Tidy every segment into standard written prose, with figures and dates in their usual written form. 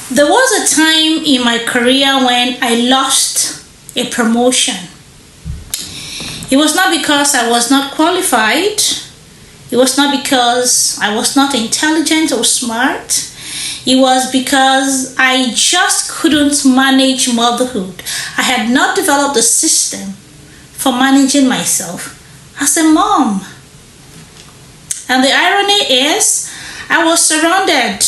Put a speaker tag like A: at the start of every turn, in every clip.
A: There was a time in my career when I lost a promotion. It was not because I was not qualified. It was not because I was not intelligent or smart. It was because I just couldn't manage motherhood. I had not developed a system for managing myself as a mom. And the irony is, I was surrounded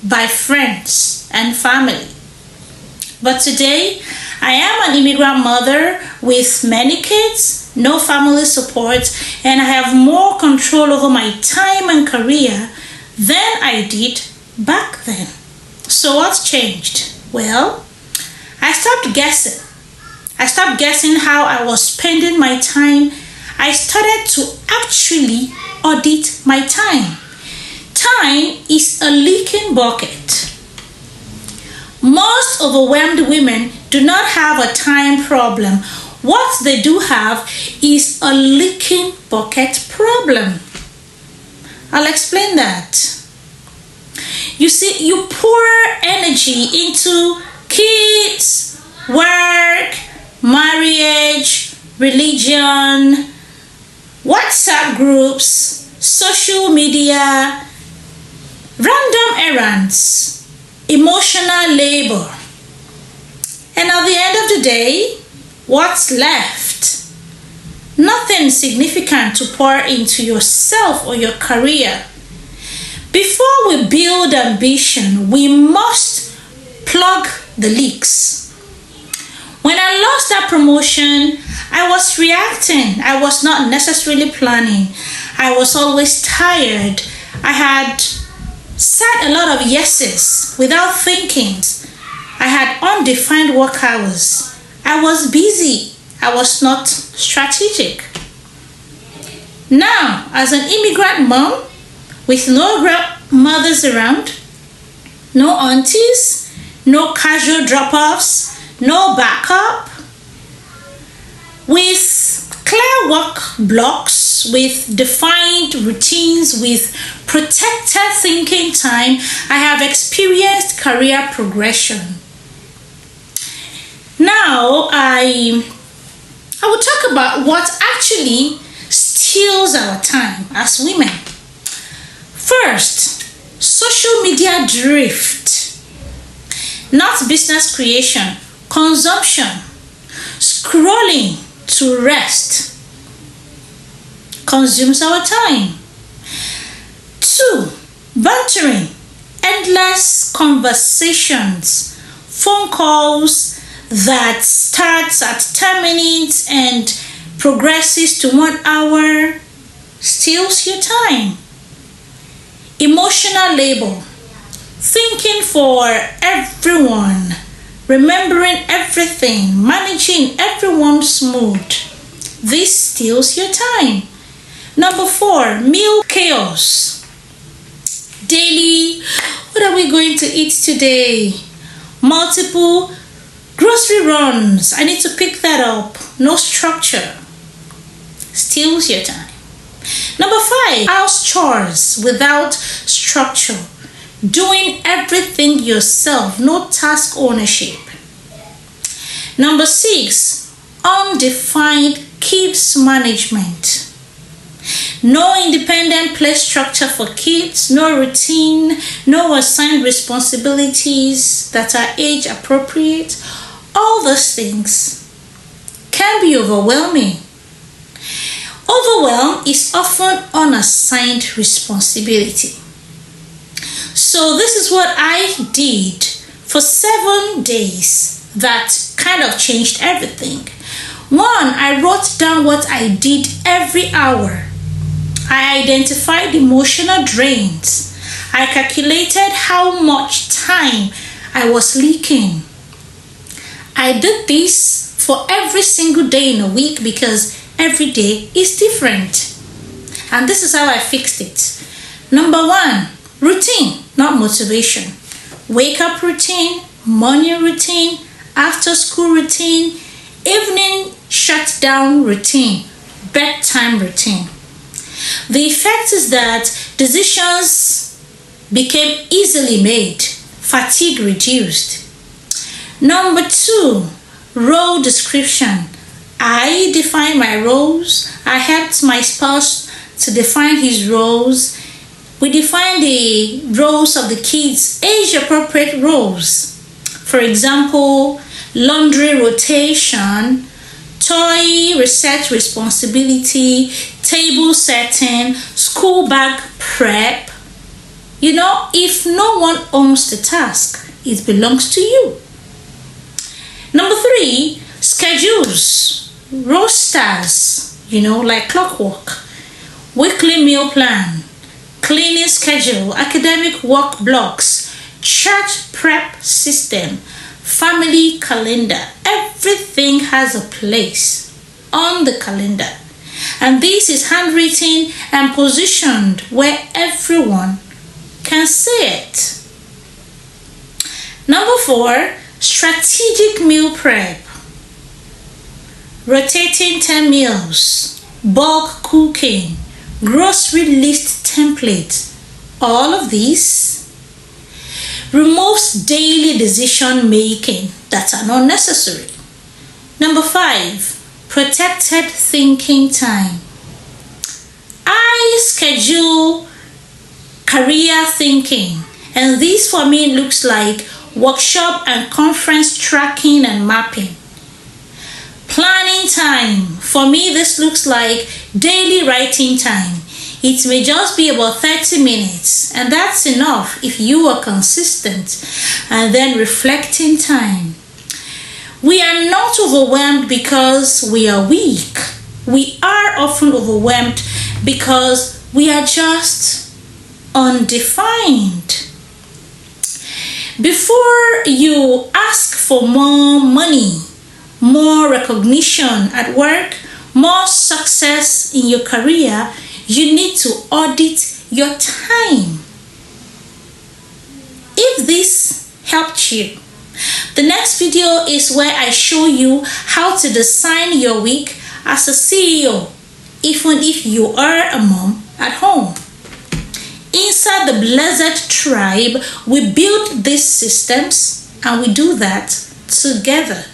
A: by friends and family. But today, I am an immigrant mother with many kids, no family support, and I have more control over my time and career than I did back then. So what's changed? Well, I stopped guessing. I stopped guessing how I was spending my time. I started to actually audit my time. Time is a leaking bucket. Most overwhelmed women do not have a time problem. What they do have is a leaking bucket problem. I'll explain that. You see, you pour energy into kids, work, marriage, religion, WhatsApp groups, social media, random errands, emotional labor. And at the end of the day, what's left? Nothing significant to pour into yourself or your career. Before we build ambition, we must plug the leaks. When I lost that promotion, I was reacting. I was not necessarily planning. I was always tired. I had said a lot of yeses without thinking. I had undefined work hours. I was busy. I was not strategic. Now, as an immigrant mom with no grandmothers around, no aunties, no casual drop-offs, no backup, with clear work blocks, with defined routines, with protected thinking time, I have experienced career progression. Now, I will talk about what actually steals our time as women. First, social media drift. Not business creation, consumption, scrolling to rest consumes our time. 2, bantering, endless conversations, phone calls that starts at 10 minutes and progresses to 1 hour steals your time. Emotional labor, thinking for everyone, remembering everything, managing everyone's mood. This steals your time. Number 4, meal chaos. Daily, what are we going to eat today? Multiple grocery runs. I need to pick that up. No structure. Steals your time. Number 5, house chores without structure. Doing everything yourself. No task ownership. Number 6, undefined keeps management. No independent play structure for kids, no routine, no assigned responsibilities that are age appropriate. All those things can be overwhelming. Overwhelm is often unassigned responsibility. So this is what I did for 7 days that kind of changed everything. 1, I wrote down what I did every hour. I identified emotional drains. I calculated how much time I was leaking. I did this for every single day in a week because every day is different. And this is how I fixed it. Number 1, routine, not motivation. Wake up routine, morning routine, after school routine, evening shutdown routine, bedtime routine. The effect is that decisions became easily made, fatigue reduced. Number 2, role description. I define my roles. I helped my spouse to define his roles. We define the roles of the kids, age-appropriate roles. For example, laundry rotation, toy research responsibility, table setting, school bag prep. If no one owns the task, it belongs to you. Number 3, schedules, rosters, like clockwork, weekly meal plan, cleaning schedule, academic work blocks, church prep system, family calendar. Everything has a place on the calendar. And this is handwritten and positioned where everyone can see it. Number 4, strategic meal prep. Rotating 10 meals, bulk cooking, grocery list template. All of these removes daily decision making that are not necessary. Number 5, protected thinking time. I schedule career thinking, and this for me looks like workshop and conference tracking and mapping. Planning time. For me, this looks like daily writing time. It may just be about 30 minutes, and that's enough if you are consistent. And then reflecting time. We are not overwhelmed because we are weak. We are often overwhelmed because we are just undefined. Before you ask for more money, more recognition at work, more success in your career, you need to audit your time. If this helped you, the next video is where I show you how to design your week as a CEO, even if you are a mom at home. Inside the Blessed Tribe, we build these systems and we do that together.